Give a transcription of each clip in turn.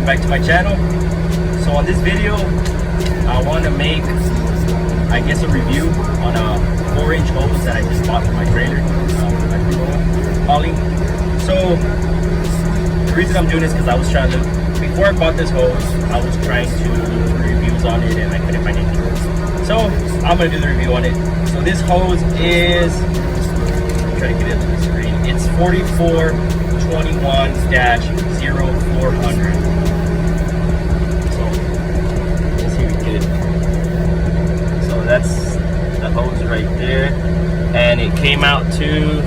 welcome back to my channel. So on this video, I want to make, I guess, a review on a 4-inch hose that I just bought for my trailer, hauling. So the reason I'm doing this is because I was trying to look, before I bought this hose, I was trying to look for reviews on it and I couldn't find anything. So I'm going to do the review on it. So this hose is, I'm trying to get it on the screen, it's 4421-0400. So let's see if we can get it. So that's the hose right there, and it came out to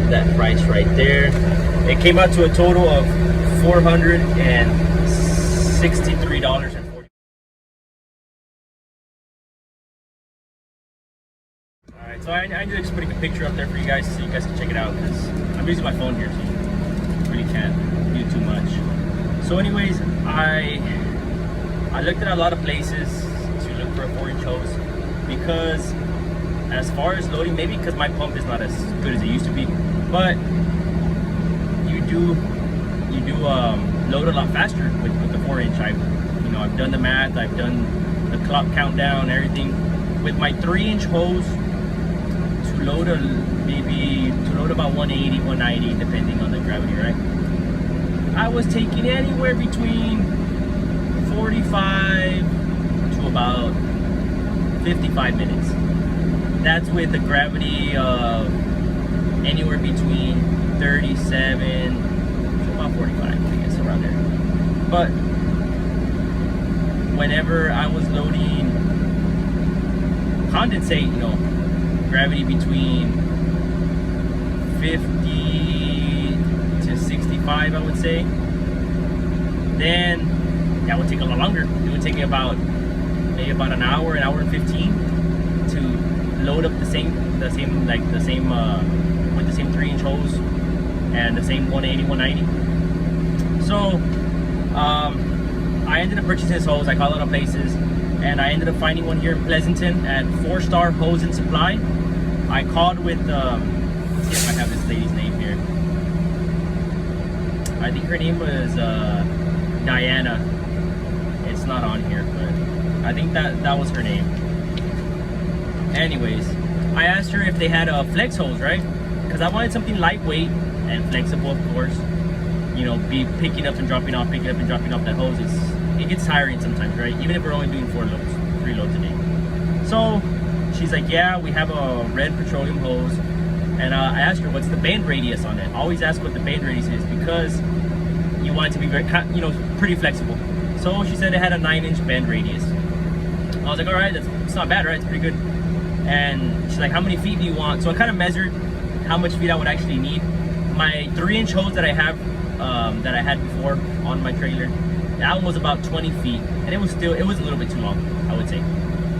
that price right there. It came out to a total of $463.40. Alright, so I ended up just putting a picture up there for you guys so you guys can check it out, because I'm using my phone here, so you really can't do too much. So anyways, I looked at a lot of places to look for a 4-inch hose, because as far as loading, maybe because my pump is not as good as it used to be, but you do load a lot faster with the 4-inch. I've done the math, I've done the clock countdown, everything. With my 3-inch hose, to load about 180, 190, depending on the gravity, right? I was taking anywhere between 45 to about 55 minutes. That's with the gravity of anywhere between 37 to about 45, I guess, around there. But whenever I was loading condensate, gravity between 50 to 65, I would say, then that would take a lot longer. It would take me maybe about an hour and 15 to load up with the same 3-inch hose and the same 180, 190. So I ended up purchasing this hose. I called a lot of places, and I ended up finding one here in Pleasanton at 4-Star Hose and Supply. I called with, let's see if I have this lady's name here. I think her name was Diana. It's not on here, but I think that was her name. Anyways, I asked her if they had a flex hose, right? Because I wanted something lightweight and flexible, of course. Be picking up and dropping off that hose. It gets tiring sometimes, right? Even if we're only doing 3 loads a day. So she's like, yeah, we have a red petroleum hose. And I asked her, what's the bend radius on it? I always ask what the bend radius is, because you want it to be very, pretty flexible. So she said it had a 9-inch bend radius. I was like, all right, it's not bad, right? It's pretty good. And she's like, how many feet do you want? So I kind of measured how much feet I would actually need. My 3-inch hose that I have, that I had before on my trailer, that one was about 20 feet, and it was a little bit too long, I would say.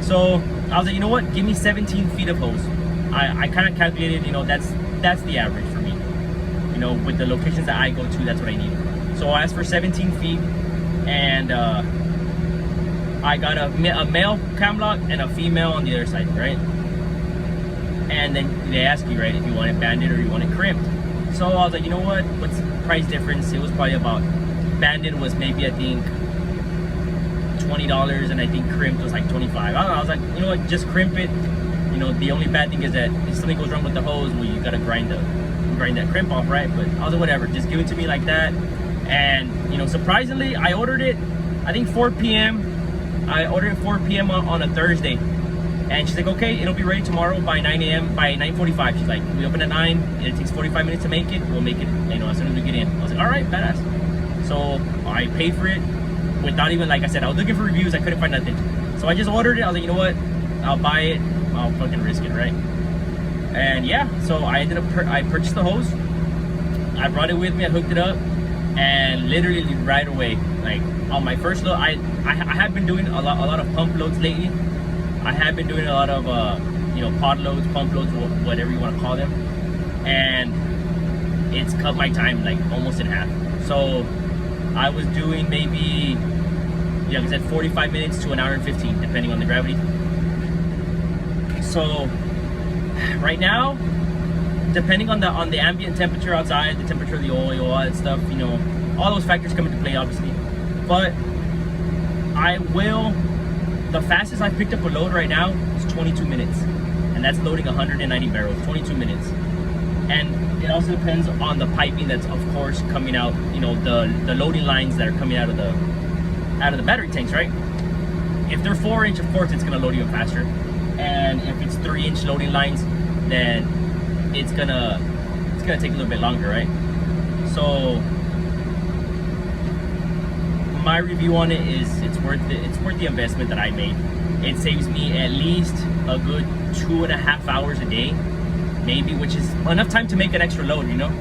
So I was like, you know what? Give me 17 feet of hose. I kind of calculated, that's the average for me. With the locations that I go to, that's what I need. So I asked for 17 feet, and I got a male cam lock and a female on the other side, right? And then they ask you, right, if you want it banded or you want it crimped. So I was like, you know what? What's the price difference? It was probably about, banded was maybe, I think, $20, and I think crimped was like 25. I don't know. I was like, you know what? Just crimp it. The only bad thing is that if something goes wrong with the hose, well, you gotta grind that crimp off, right? But I was like, whatever. Just give it to me like that. And surprisingly, I ordered it, I think 4 p.m. I ordered it 4 p.m. on a Thursday. And she's like, okay, it'll be ready tomorrow by 9 a.m. by 9:45. She's like, we open at 9, and it takes 45 minutes to make it. We'll make it, as soon as we get in. I was like, all right, badass. So I paid for it without even, like I said, I was looking for reviews. I couldn't find nothing. So I just ordered it. I was like, you know what? I'll buy it. I'll fucking risk it, right? And yeah, so I purchased the hose. I brought it with me. I hooked it up, and literally right away, like on my first load, I have been doing a lot of pump loads lately. I have been doing a lot of pod loads, pump loads, whatever you want to call them, and it's cut my time like almost in half. So I was doing maybe, like I said, 45 minutes to an hour and 15, depending on the gravity. So right now, depending on the ambient temperature outside, the temperature of the oil, all that stuff, you know, all those factors come into play, obviously. But the fastest I've picked up a load right now is 22 minutes, and that's loading 190 barrels, 22 minutes. And it also depends on the piping that's, of course, coming out, you know, the loading lines that are coming out of the battery tanks, right? If they're 4-inch, of course, it's gonna load even faster. And if it's 3-inch loading lines, then it's gonna take a little bit longer, right? So my review on it is it's worth the investment that I made. It saves me at least a good 2.5 hours a day, maybe, which is enough time to make an extra load, you know,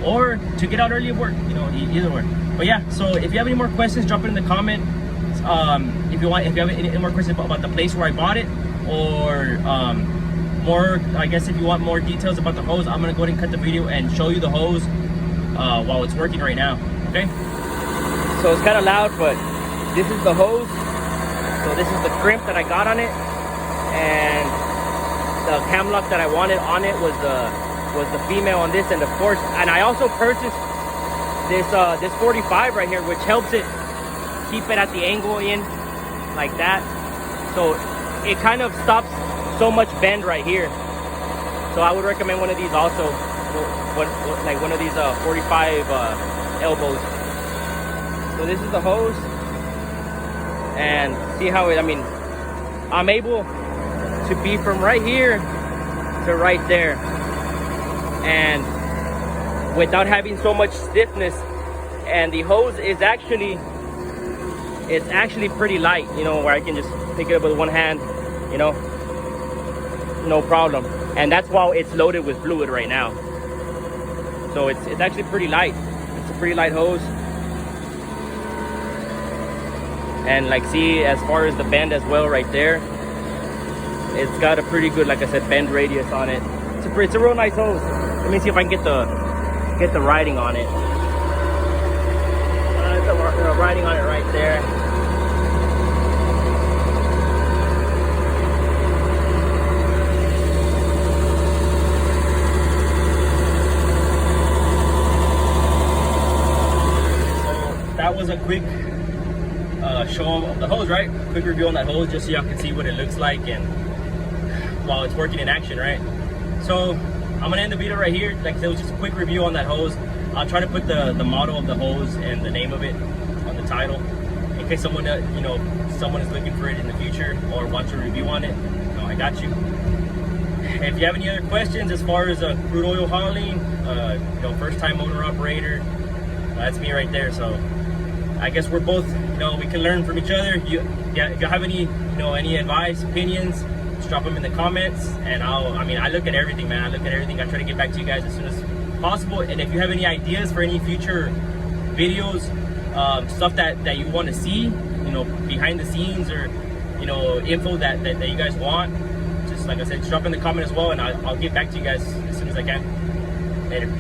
or to get out early at work, you know, either way. But yeah, so if you have any more questions, drop it in the comment. If you have any more questions about the place where I bought it, or more, I guess if you want more details about the hose, I'm gonna go ahead and cut the video and show you the hose while it's working right now. Okay, so it's kind of loud, but this is the hose. So this is the crimp that I got on it, and the cam lock that I wanted on it was the female on this, and of course, and I also purchased this 45 right here, which helps it keep it at the angle in like that, so it kind of stops so much bend right here. So I would recommend one of these also, like one of these 45 elbows. So this is the hose, and see how it, I mean, I'm able to be from right here to right there, and without having so much stiffness. And the hose is actually pretty light, you know, where I can just pick it up with one hand, you know, no problem. And that's why it's loaded with fluid right now. So it's actually pretty light. It's a pretty light hose. And like, see, as far as the bend as well right there, it's got a pretty good, like I said, bend radius on it. It's a real nice hose. Let me see if I can get the writing on it. The writing on it right there. So that was a quick show of the hose, right? Quick review on that hose, just so y'all can see what it looks like and while it's working in action, right? So I'm gonna end the video right here. Like I said, it was just a quick review on that hose. I'll try to put the model of the hose and the name of it on the title, in case someone someone is looking for it in the future or wants a review on it. You know, I got you. If you have any other questions as far as crude oil hauling, you know, first time owner operator, that's me right there. So I guess we're both, you know, we can learn from each other. If you have any, you know, any advice, opinions, just drop them in the comments. And I look at everything, man. I look at everything. I try to get back to you guys as soon as possible. And if you have any ideas for any future videos, stuff that you want to see, you know, behind the scenes, or, you know, info that you guys want, just like I said, just drop in the comment as well, and I'll get back to you guys as soon as I can. Later.